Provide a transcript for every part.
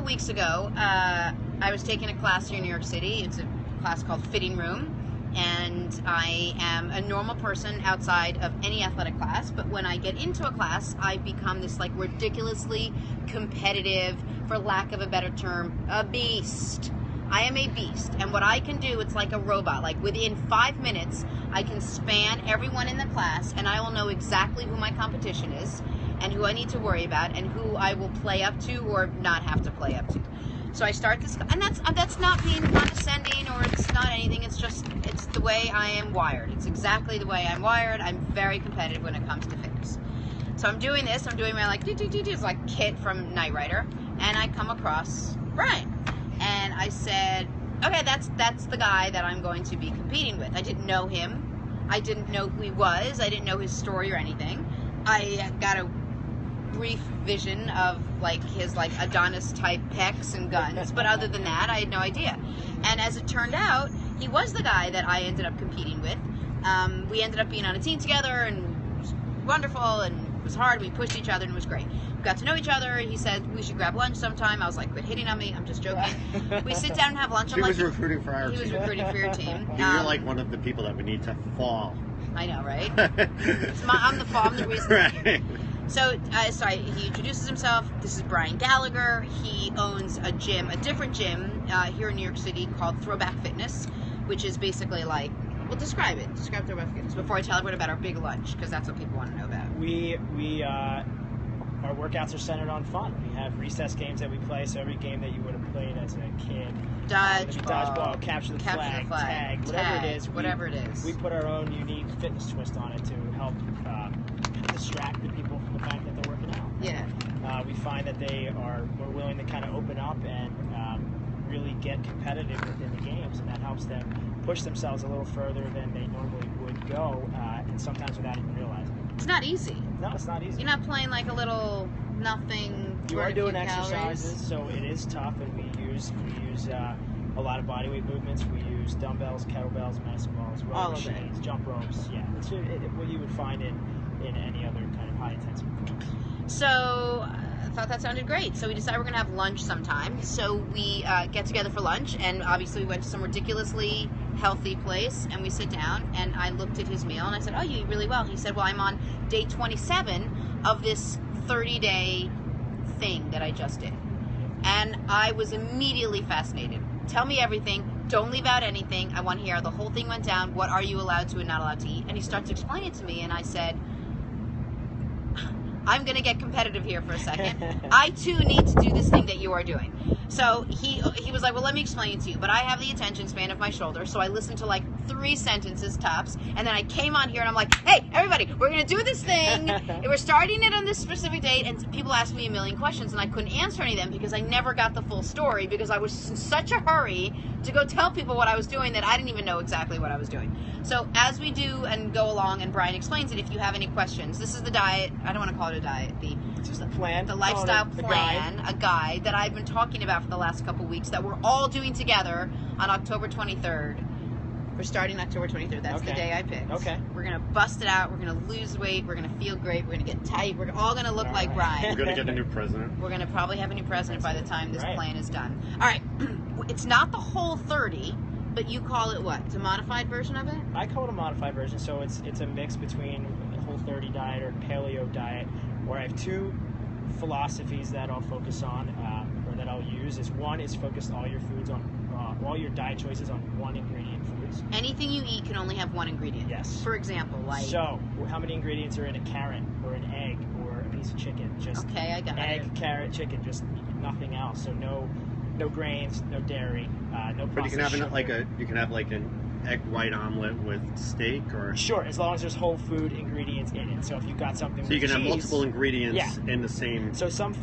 couple weeks ago, I was taking a class here in New York City. It's a class called Fitting Room. And I am a normal person outside of any athletic class, but when I get into a class, I become this like ridiculously competitive, for lack of a better term, a beast. I am a beast, and what I can do, it's like a robot. Like within 5 minutes, I can span everyone in the class, and I will know exactly who my competition is, and who I need to worry about, and who I will play up to or not have to play up to. So I start this, and that's not being condescending or it's not anything. It's just, it's the way I am wired. It's exactly the way I'm wired. I'm very competitive when it comes to fitness. So I'm doing this. I'm doing my like it's like Kit from Knight Rider, and I come across Brian, and I said, okay, that's the guy that I'm going to be competing with. I didn't know him. I didn't know who he was. I didn't know his story or anything. I got a brief vision of like his like Adonis type pecs and guns, but other than that I had no idea. And as it turned out, he was the guy that I ended up competing with. We ended up being on a team together, and it was wonderful, and it was hard. We pushed each other and it was great. We got to know each other. He said we should grab lunch sometime. I was like, quit hitting on me, I'm just joking. We sit down and have lunch. He was recruiting for our team. He was recruiting for your team. You're like one of the people that we need to fall. I know, right? I'm the fall. I'm the reason. Right. So he introduces himself. This is Brian Gallagher. He owns a gym, a different gym here in New York City called Throwback Fitness, which is basically like, well, describe it. Describe Throwback Fitness before I tell everyone about our big lunch, because that's what people want to know about. Our workouts are centered on fun. We have recess games that we play, so every game that you would have played as a kid. Dodgeball, capture the flag, tag, whatever it is. We put our own unique fitness twist on it to help distract the people from the fact that they're working out. Yeah. We find that they are more willing to kind of open up and really get competitive within the games, and that helps them push themselves a little further than they normally would go, and sometimes without even realizing it. It's not easy. No, it's not easy. You're not playing like a little nothing. You are doing exercises, so it is tough, and we use a lot of bodyweight movements. We use dumbbells, kettlebells, medicine balls, row machines, jump ropes. Yeah, it's what you would find in any other kind of high intensity course. So I thought that sounded great. So we decided we're going to have lunch sometime. So we get together for lunch, and obviously we went to some ridiculously healthy place, and we sit down, and I looked at his meal, and I said, oh, you eat really well. He said, well, I'm on day 27 of this 30-day thing that I just did. And I was immediately fascinated. Tell me everything. Don't leave out anything. I want to hear how the whole thing went down. What are you allowed to and not allowed to eat? And he starts to explain it to me, and I said, I'm going to get competitive here for a second. I, too, need to do this thing that you are doing. So he was like, well, let me explain it to you. But I have the attention span of my shoulder, so I listened to like 3 sentences tops, and then I came on here and I'm like, hey, everybody, we're going to do this thing. We're starting it on this specific date, and people asked me a million questions, and I couldn't answer any of them because I never got the full story, because I was in such a hurry to go tell people what I was doing that I didn't even know exactly what I was doing. So as we do and go along, and Brian explains it, if you have any questions, this is the diet. I don't want to call it a diet. It's just a plan. The lifestyle plan, a guide that I've been talking about for the last couple weeks that we're all doing together on October 23rd. We're starting October 23rd. That's the day I picked. Okay. We're going to bust it out. We're going to lose weight. We're going to feel great. We're going to get tight. We're all going to look like Brian. We're going to get a new president. We're going to probably have a new president by the time this plan is done. All right. It's not the whole 30, but you call it what? It's a modified version of it? I call it a modified version, so it's a mix between the whole 30 diet or paleo diet, where I have 2 philosophies that I'll focus on, or that I'll use. One is focus all your foods on, all your diet choices on 1 ingredient foods. Anything you eat can only have 1 ingredient. Yes. For example, like... So, how many ingredients are in a carrot, or an egg, or a piece of chicken? Just okay, I got egg, it. Carrot, chicken, just nothing else. So no grains, no dairy, no processed But you can have sugar. an egg white omelet with steak, or sure, as long as there's whole food ingredients in it. So if you've got something, so you can have cheese, multiple ingredients in the same. So some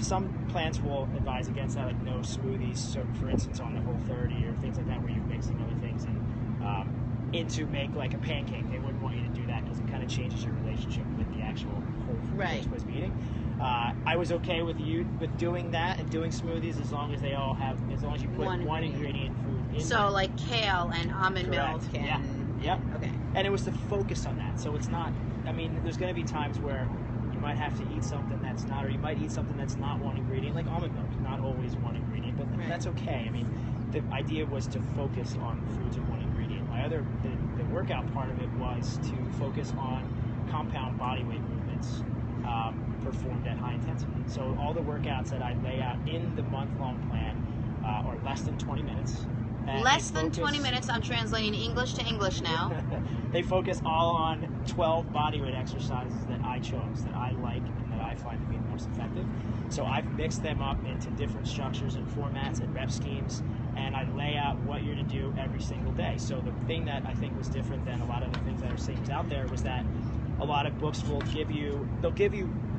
plants will advise against that, like no smoothies. So for instance, on the Whole30 or things like that, where you're mixing other things in to make like a pancake, they wouldn't want you to do that because it kind of changes your relationship with the actual whole food you're supposed to be eating. I was okay with doing that and doing smoothies as long as you put one ingredient food in. So there. like kale and almond milk and okay. And it was to focus on that. So it's not, I mean, there's going to be times where you might have to eat something that's not, or you might eat something that's not 1 ingredient, like almond milk, not always 1 ingredient, that's okay. I mean, the idea was to focus on foods of one ingredient. The workout part of it was to focus on compound body weight movements performed at high intensity. So all the workouts that I lay out in the month-long plan are less than 20 minutes. Less than 20 minutes. I'm translating English to English now. They focus all on 12 bodyweight exercises that I chose, that I like, and that I find to be the most effective. So I've mixed them up into different structures and formats and rep schemes, and I lay out what you're to do every single day. So the thing that I think was different than a lot of the things that are things out there was that a lot of books will give you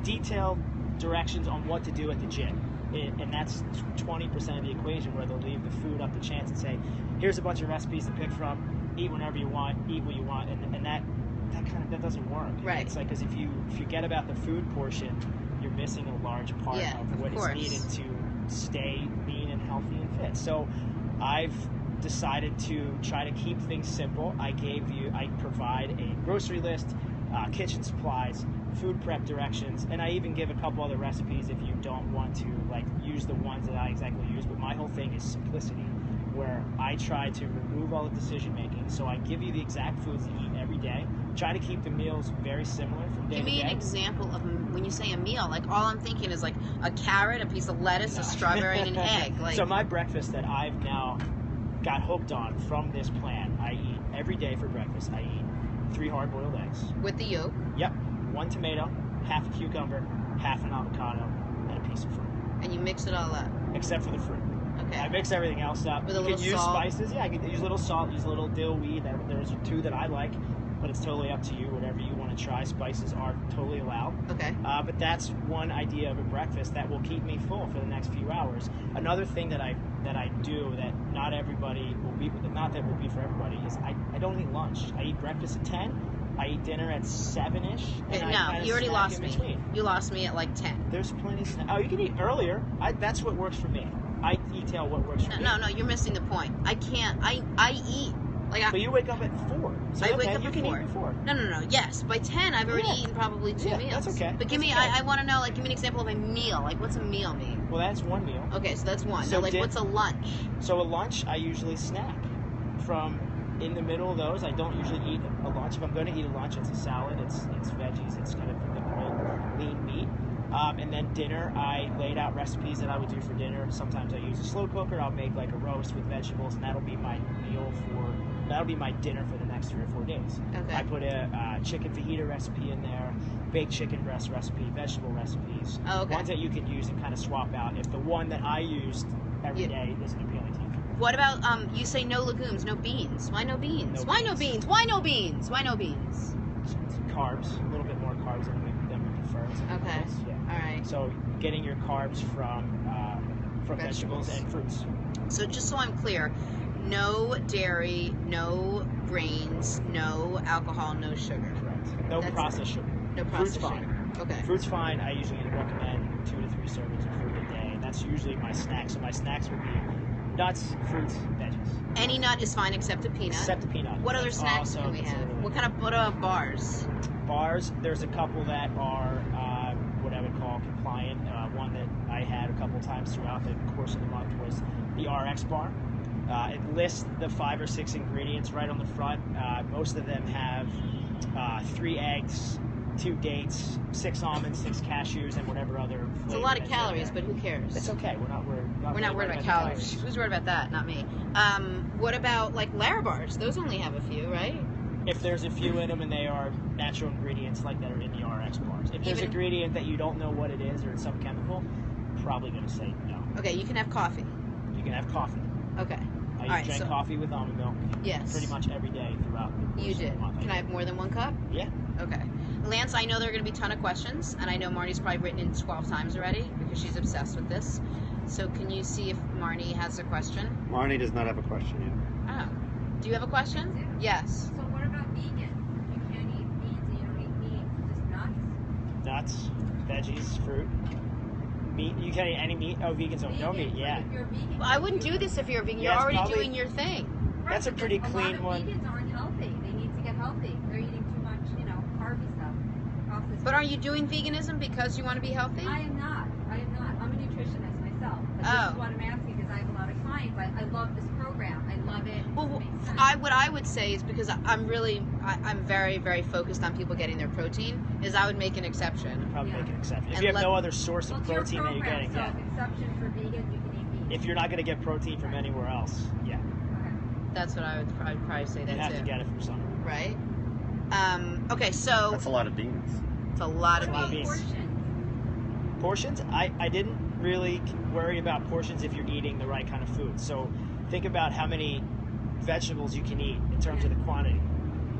detailed directions on what to do at the gym. And that's 20% of the equation, where they'll leave the food up to chance and say, here's a bunch of recipes to pick from, eat whenever you want, eat what you want, and that doesn't work. Right. It's like, because if you forget about the food portion, you're missing a large part of what is needed to stay lean and healthy and fit. So I've decided to try to keep things simple. I provide a grocery list, kitchen supplies, food prep directions, and I even give a couple other recipes if you don't want to use the ones that I exactly use. But my whole thing is simplicity, where I try to remove all the decision making. So I give you the exact foods to eat every day. Try to keep the meals very similar from day to day. Give me an example of when you say a meal. All I'm thinking is a carrot, a piece of lettuce, a strawberry, and an egg. So my breakfast that I've now got hooked on from this plan, I eat every day for breakfast. I eat 3 hard-boiled eggs. With the yolk? Yep. 1 tomato, half a cucumber, half an avocado, and a piece of fruit. And you mix it all up? Except for the fruit. Okay. I mix everything else up. With you a little can use salt? spices. Yeah, I can use a little salt, use a little dill weed. There's 2 that I like, but it's totally up to you. Whatever you want to try, spices are totally allowed. Okay. But that's one idea of a breakfast that will keep me full for the next few hours. Another thing that I do that not that will be for everybody is I don't eat lunch. I eat breakfast at 10. I eat dinner at 7-ish. No, you already lost me. You lost me at 10. There's plenty of snacks. Oh, you can eat earlier. That's what works for me. I detail what works for me. No, you're missing the point. I can't. I eat. But you wake up at 4. So I wake up you at can 4. Eat before. No. Yes, by 10 I've already eaten probably 2 meals. That's okay. But give me. I want to know. Give me an example of a meal. What's a meal mean? Well, that's one meal. Okay, so that's one. So what's a lunch? So a lunch, I usually snack from. In the middle of those, I don't usually eat a lunch. If I'm going to eat a lunch, it's a salad, it's veggies, it's kind of the whole lean meat. And then dinner, I laid out recipes that I would do for dinner. Sometimes I use a slow cooker. I'll make a roast with vegetables, and that'll be my dinner for the next 3 or 4 days. Okay. I put a chicken fajita recipe in there, baked chicken breast recipe, vegetable recipes. Oh, okay. Ones that you can use and kind of swap out if the one that I used every day isn't appealing to you. What about, you say no legumes, no beans. Why no beans? Why no beans? Why no beans? Why no beans? Carbs, a little bit more carbs than we prefer. Okay. Yeah. All right. So getting your carbs from vegetables and fruits. So just so I'm clear, no dairy, no grains, no alcohol, no sugar. Correct. No processed sugar. No processed Fruit's sugar. fine. Okay. Fruit's fine. I usually recommend 2 to 3 servings of fruit a day, and that's usually my snack. So my snacks would be nuts, fruits, veggies. Any nut is fine except a peanut. Except a peanut. What other snacks can we have? What about bars? Bars, there's a couple that are what I would call compliant. One that I had a couple times throughout the course of the month was the RX bar. It lists the 5 or 6 ingredients right on the front. Most of them have 3 eggs, 2 dates, 6 almonds, 6 cashews, and whatever other. It's a lot of calories, but who cares? It's okay. We're not worried about calories. Who's worried about that? Not me. What about Larabars? Those only have a few, right? If there's a few in them and they are natural ingredients that are in the RX bars. If there's an ingredient that you don't know what it is or it's some chemical, probably going to say no. Okay, you can have coffee. You can have coffee. Okay. I drank coffee with almond milk. Yes. Pretty much every day throughout the course You did. of the month. Can I have more than 1 cup? Yeah. Okay. Lance, I know there are going to be a ton of questions, and I know Marnie's probably written in 12 times already because she's obsessed with this. So can you see if Marnie has a question? Marnie does not have a question yet. Oh. Do you have a question? Yes. So what about vegan? You can't eat beans and you don't eat meat, just nuts? Nuts, veggies, fruit, meat. You can't eat any meat? Oh, vegans don't. No meat, yeah. If you're vegan, Well, I wouldn't do this if you're vegan. You're Yeah, it's already probably- doing your thing. Right, That's a pretty because clean a one. lot of vegans aren't healthy. They need to get healthy. They're eating too much, carby stuff. Processed But are food. you doing veganism because you want to be healthy? I am not. I'm a nutritionist myself. But Oh. this is what I'm asking because I have a lot of what I would say is, because I'm very, very focused on people getting their protein, is I would make an exception. Probably make an exception. If And you have let- no other source of Well, it's your protein that you're program, getting, so yeah. exception for vegans, you can eat meat. If you're not going to get protein from anywhere else, yeah. Okay. That's what I'd probably say. You That's have it. to get it from somewhere. Right? Okay, so That's a lot of beans. it's a lot of It's a lot of beans. beans. Portions, I didn't really worry about portions if you're eating the right kind of food. So think about how many vegetables you can eat in terms of the quantity.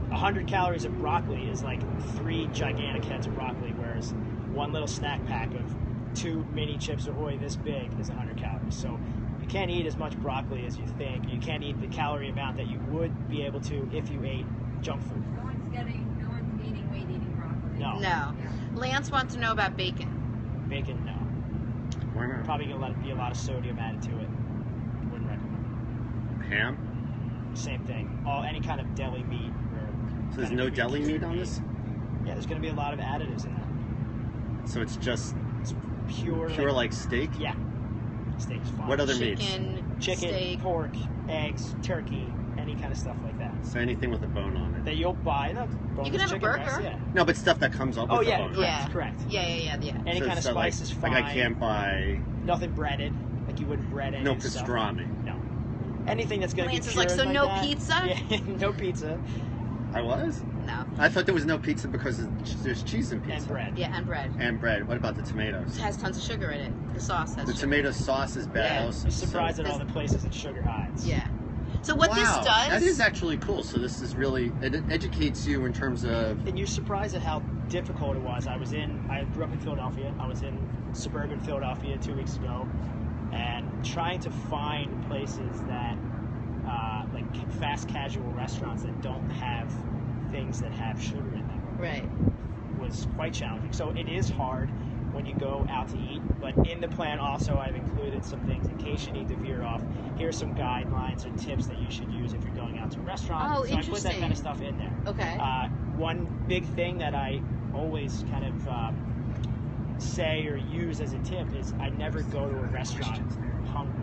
100 calories of broccoli is like 3 gigantic heads of broccoli, whereas one little snack pack of 2 mini Chips Ahoy this big is 100 calories. So you can't eat as much broccoli as you think. You can't eat the calorie amount that you would be able to if you ate junk food. No one's gaining weight eating broccoli. No. No. Yeah. Lance wants to know about bacon. Bacon, no. Why not? Probably going to be a lot of sodium added to it. Wouldn't recommend. Ham? Same thing. Any kind of deli meat. So there's no deli meat on this? Yeah, there's going to be a lot of additives in that. So it's just It's pure like steak? Yeah. Steak's fine. What other meats? Chicken, steak. pork, eggs, turkey, any kind of stuff like that. So anything with a bone on it? That you'll buy. No, boneless You can have a chicken burger. breast, yeah. No, but stuff that comes up with Oh the yeah, bone. correct. Yeah. Any So- kind of so spice like, is fine. Like I can't buy Nothing breaded. Like you wouldn't bread any no stuff. pastrami. No. Anything that's going to be Lance is cured like, so no that. pizza? Yeah, no pizza I was? No. I thought there was no pizza because there's cheese in pizza. and bread. Yeah, and bread. And bread. What about the It tomatoes? has tons of sugar in it. The sauce has The sugar. tomato sauce is bad. Yeah. Also, I'm surprised so- at all the places that sugar hides. Yeah. So what wow, this does... that is actually cool. So this is really, it educates you in terms of... And you're surprised at how difficult it was. I grew up in Philadelphia. I was in suburban Philadelphia 2 weeks ago, and trying to find places that, like fast casual restaurants that don't have things that have sugar in them, Right. was quite challenging. So it is hard when you go out to eat, but in the plan also I've included some things in case you need to veer off. Here's some guidelines or tips that you should use if you're going out to a restaurant. Oh, so I put that interesting. kind of stuff in there. Okay. One big thing that I always kind of say or use as a tip is I never go to a restaurant hungry.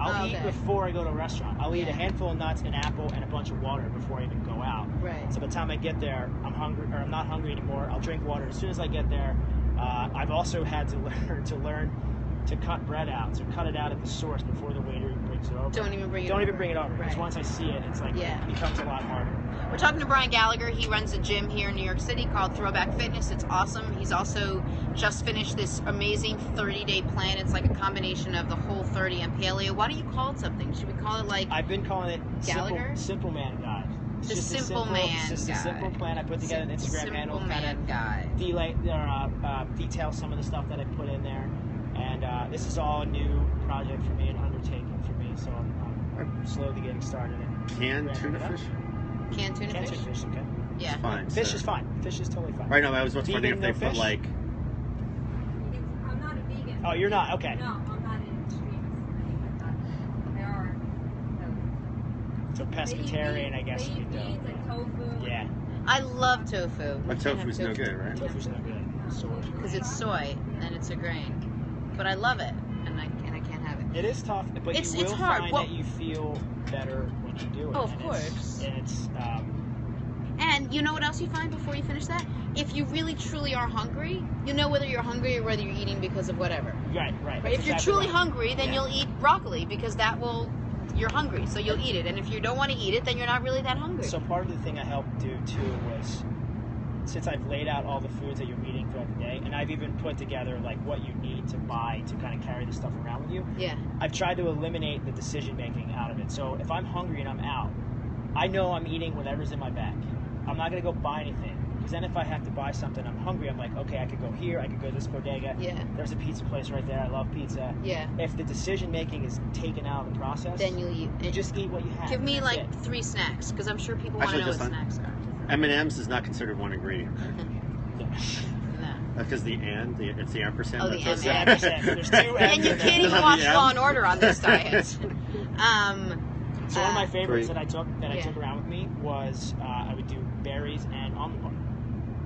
I'll eat before I go to a restaurant. I'll eat a handful of nuts, an apple, and a bunch of water before I even go out. Right. So by the time I get there, I'm hungry, or I'm not hungry anymore. I'll drink water as soon as I get there. I've also had to learn to cut bread out. So cut it out at the source before the waiter brings it over. Don't even bring it Don't over. even bring it over. Because Right. once I see it, it's like Yeah. it becomes a lot harder. We're talking to Brian Gallagher. He runs a gym here in New York City called Throwback Fitness. It's awesome. He's also just finished this amazing 30-day plan. It's like a combination of the Whole 30 and Paleo. Why don't you call it something? Should we call it like... I've been calling it Gallagher? Simple Man Guide. It's The just a Simple Man It's just a simple Guide. plan. I put together an Instagram handle, kind Man of Guide. detail some of the stuff that I put in there. And this is all a new project for me, an undertaking for me. So I'm slowly getting started. Canned tuna fish? Canned tuna Canned fish? tuna fish, okay. Yeah. Fine. Fish so- is fine. Fish is totally fine. Right now, I was wondering if Vegan, they no put fish? like... I'm not a vegan. Oh, you're not? Okay. No, I'm not an extremist. There are. So pescatarian, I guess They you eat know. beans and tofu. Yeah. I love tofu. But tofu's no good, right? Tofu's no good. Because it's soy and it's a grain. But I love it, and I can't have it. It is tough, but It's you will hard. find Well- that you feel better when you do it. Oh, of and course. It's And you know what else you find before you finish that? If you really truly are hungry, you know whether you're hungry or whether you're eating because of whatever. right. Right? That's If you're exactly truly right. hungry, then Yeah. you'll eat broccoli because you're hungry, so you'll eat it. And if you don't want to eat it, then you're not really that hungry. So part of the thing I helped do too was, since I've laid out all the foods that you're eating throughout the day, and I've even put together like what you need to buy to kind of carry this stuff around with you, yeah. I've tried to eliminate the decision making out of it. So if I'm hungry and I'm out, I know I'm eating whatever's in my bag. I'm not going to go buy anything. Because then if I have to buy something, I'm hungry, I'm like, okay, I could go here, I could go to this bodega. Yeah. There's a pizza place right there. I love pizza. Yeah. If the decision making is taken out of the process, Then you'll eat. you just eat what you have. Give me and like that's it. 3 snacks because I'm sure people want to Actually, know what just snacks are. M&M's is not considered one ingredient, right? No. Because it's the ampersand. Oh, the that's M&M. what's- There's 2 And you M's in can't there. even watch Yeah. Law and Order on this diet. So one of my favorites Great. that I Yeah. took around with me was I would do berries and almond butter.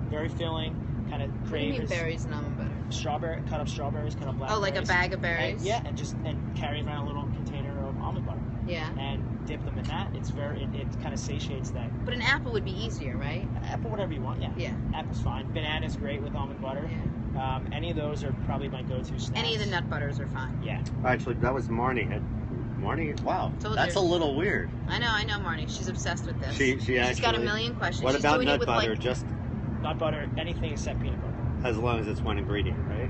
Very filling, kind of What do you mean crave berries and almond butter? cut up strawberries, cut up blackberries. Oh, like a bag of berries? And, yeah, and carry around a little container of almond butter Yeah. and dip them in that. It's it kind of satiates that. But an apple would be easier, right? Apple, whatever you want, yeah. Yeah. Apple's fine. Banana's great with almond butter. Yeah. Any of those are probably my go-to snacks. Any of the nut butters are fine. Yeah. Actually, that was Marnie. Marnie, wow, Told that's you. a little weird. I know, Marnie. She's obsessed with this. She's got a actually- million questions. What She's about doing nut it with butter? like, Just Nut butter, anything except peanut butter. as long as it's one ingredient, right?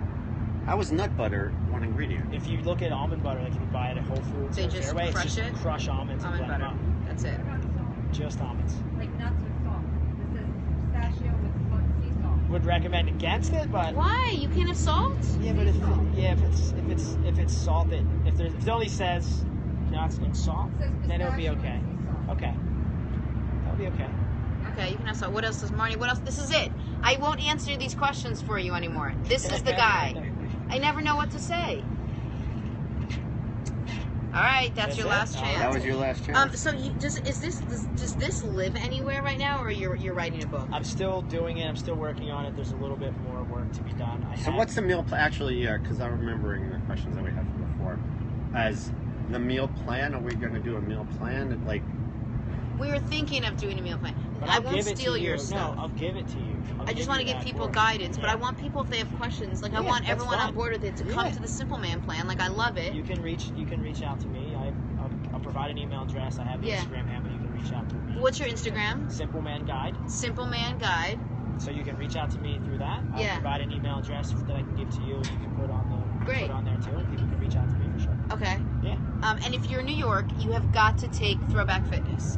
How is nut butter one ingredient? If you look at almond butter, like if you buy it at Whole Foods They or just Fairway, crush it's just it? crush almonds almond and blend butter. them That's it. What about salt? up. Just almonds. Like nuts with salt. This says pistachio with sea salt. Would recommend against it, but Why? You can't have salt? yeah, but if it's salted, if it only says nuts and salt, It says then it'll be pistachio okay. with sea salt. Okay, that'll be okay. Okay, you can have salt. What else does Marnie? What else? This is it. I won't answer these questions for you anymore. This is the guy. I never know what to say. All right, that's your it? last chance. That was your last chance. So does this live anywhere right now, or you're writing a book? I'm still doing it. I'm still working on it. There's a little bit more work to be done. So what's the meal plan? Actually, yeah, because I'm remembering the questions that we had from before. As the meal plan, are we going to do a meal plan? Like, We were thinking of doing a meal plan. But I I'll won't give it steal to you. your stuff. No, I'll give it to you. I just want to give people guidance, but I want people, if they have questions, like I want that's everyone on fine. board with it to come Yeah. to the Simple Man plan. Like I love it. You can reach out to me. I'll provide an email address. I have the Yeah. Instagram handle. You can reach out to me. What's your Instagram? Simple Man Guide. Simple Man Guide. So you can reach out to me through that. I'll Yeah. provide an email address that I can give to you. You can put on Great. there too. And people can reach out to me for sure. Okay. Yeah. And if you're in New York, you have got to take Throwback Fitness.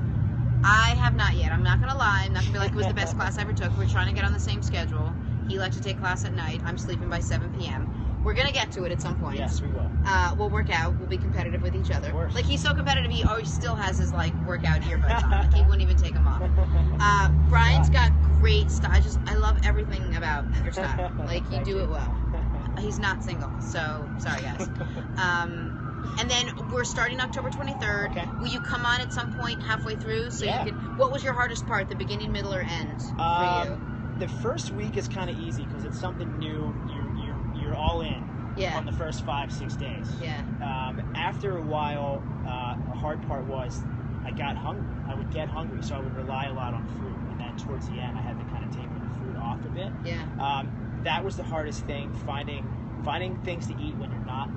I have not yet. I'm not gonna lie. I'm not gonna be like it was the best class I ever took. We're trying to get on the same schedule. He likes to take class at night. I'm sleeping by 7 p.m. We're gonna get to it at some point. Yes, we will. We'll work out. We'll be competitive with each other. Of course. Like he's so competitive, he always still has his like workout earbuds on. Like he wouldn't even take them off. Brian's got great style. I love everything about your style. Like you Thank do you. it well. He's not single, so sorry guys. And then we're starting October 23rd. Okay. Will you come on at some point halfway through so Yeah. you can? What was your hardest part, the beginning, middle, or end for you? The first week is kind of easy because it's something new. You're all in Yeah. on the first 5-6 days. Yeah. After a while, a hard part was I got hungry. I would get hungry, so I would rely a lot on food. And then towards the end, I had to kind of taper the food off a bit. Yeah. That was the hardest thing, finding things to eat when you're not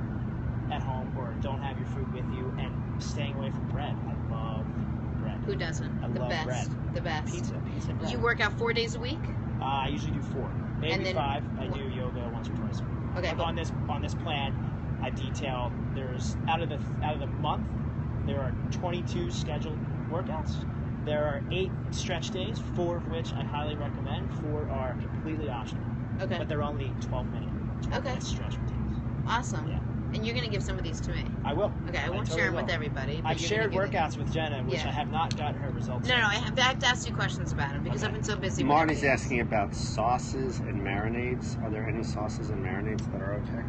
at home or don't have your food with you, and staying away from bread. I love bread. Who doesn't? I The love best. bread. The best. Pizza, bread. You work out 4 days a week? I usually do 4, maybe And then 5. I do yoga once or twice a week. Okay, But but- on this plan, I detail there's out of the month there are 22 scheduled workouts. There are 8 stretch days, 4 of which I highly recommend. 4 are completely optional, Okay. but they're only 12-minute stretch routines. Awesome. Yeah. And you're gonna give some of these to me. I will. Okay, I won't totally share them will. with everybody. But I've you're shared gonna give workouts with Jenna, which Yeah. I have not gotten her results. No, yet. I have to ask you questions about them because Okay. I've been so busy. with Marnie's everything. asking about sauces and marinades. Are there any sauces and marinades that are okay?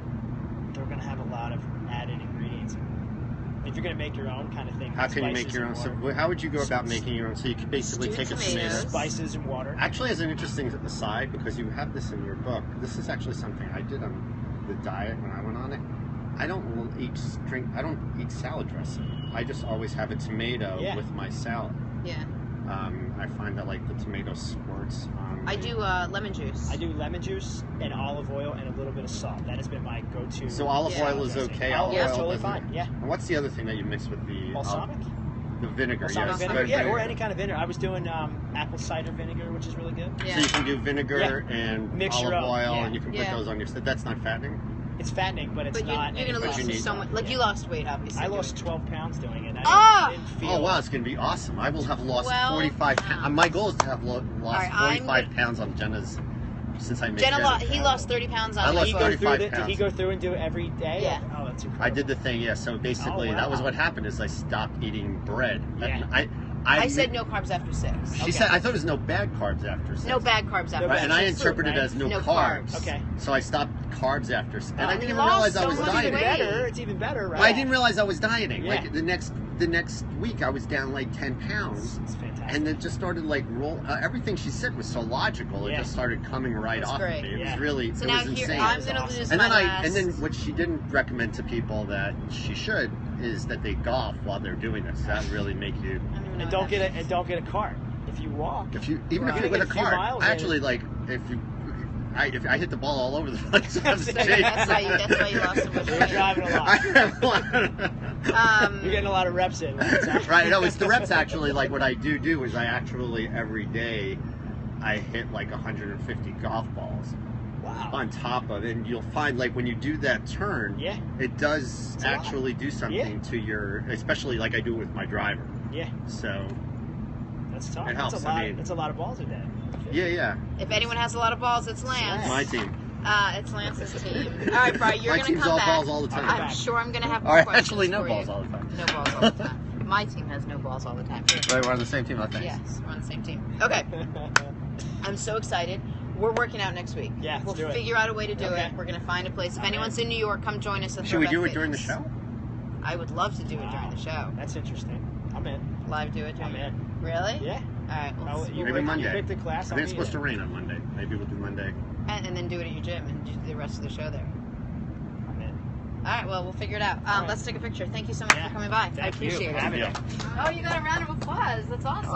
They're going to have a lot of added ingredients. If you're going to make your own kind of thing, How can you make spices your and own? So water. how would you go about making your own? So you could basically Stewed take a tomatoes. tomato. Spices and water. Actually, as an interesting aside, because you have this in your book, this is actually something I did on the diet when I went on it. I don't eat salad dressing. I just always have a tomato Yeah. with my salad. Yeah. I find that like the tomato squirts. I do lemon juice. I do lemon juice and olive oil and a little bit of salt. That has been my go-to. So olive Yeah. oil is dressing. okay. Olive Yeah. oil is totally doesn't- fine. Yeah. And what's the other thing that you mix with the Balsamic? the vinegar? Balsamic Yes, vinegar. red Yeah, vinegar. or any kind of vinegar. I was doing apple cider vinegar, which is really good. Yeah. So you can do vinegar Yeah. and Mixture olive of, oil, yeah. and you can put Yeah. those on your. That's not fattening. It's fattening, but it's But you're not. gonna any lose you need so much. Like Yeah. you lost weight, obviously. I doing lost it. 12 pounds doing it. Ah! I didn't feel. Oh wow, it's gonna be awesome! I will have lost Well, 45 pounds. My goal is to have lost right, 45 pounds on Jenna's since I made He lost 30 pounds on I me. lost Did he go 35 through pounds. Did he go through and do it every day? Yeah. Oh, that's incredible. I did the thing, yeah. So basically, Oh, wow. that was what happened. Is I stopped eating bread. Yeah. I said no carbs after 6. She Okay. said I thought it was no bad carbs after 6. No bad carbs after No Right, six. and I Just fruit, interpreted it right? as no, No carbs. carbs. Okay. So I stopped carbs after, and I You didn't even lost realize I so was much It's even dieting. weight. better. It's even better, right? Well, I didn't realize I was dieting. Yeah. Like the next the next week I was down like 10 pounds. It's fantastic. And then just started like everything she said was so logical. It Yeah. just started coming right That's off great. of me. It Yeah. was really, So it now was here, insane. I'm going to lose and my then last... and then what she didn't recommend to people that she should is that they golf while they're doing this. That really make you. I don't even know And what don't get a cart. If you walk, If you Right. with a Like a few cart, miles actually, like if I hit the ball all over the place. that's why you lost so much you're weight. driving a lot. You're getting a lot of reps in. Right, no, it's the reps actually. Like what I do is I actually every day I hit like 150 golf balls Wow. on top of it, and you'll find like when you do that turn, Yeah. it does It's a lot. actually do something to your, especially like I do with my driver. Yeah. So That's tough. It helps, That's a I lot. mean- That's a lot of balls a day. yeah, If anyone has a lot of balls, it's Lance. my team. It's Lance's team. All right, Brian, you're My going to team's come all back. balls all the time. I'm sure I'm going to have Or more questions actually, no for balls you. all the time. No balls all the time. My team has no balls all the time. Right, we're on the same team. I think. Yes, we're on the same team. Okay, I'm so excited. We're working out next week. Yeah, let's we'll do it. figure out a way to do Okay. it. We're going to find a place. If I'm anyone's in. in New York, come join us at Should we Throwback do it during the Fitness. show? I would love to do it during Wow. the show. That's interesting. I'm in. Live do it during I'm in. Really? Yeah. All right. Well, You Maybe pick- Monday. You pick the class. I I'll think it's be supposed to there. rain on Monday. Maybe we'll do Monday. and then do it at your gym and do the rest of the show there. I'm in. All right. Well, we'll figure it out. All right. Let's take a picture. Thank you so much Yeah. for coming by. I Thank you appreciate for it. having me. Yeah. Oh, you got a round of applause. That's awesome.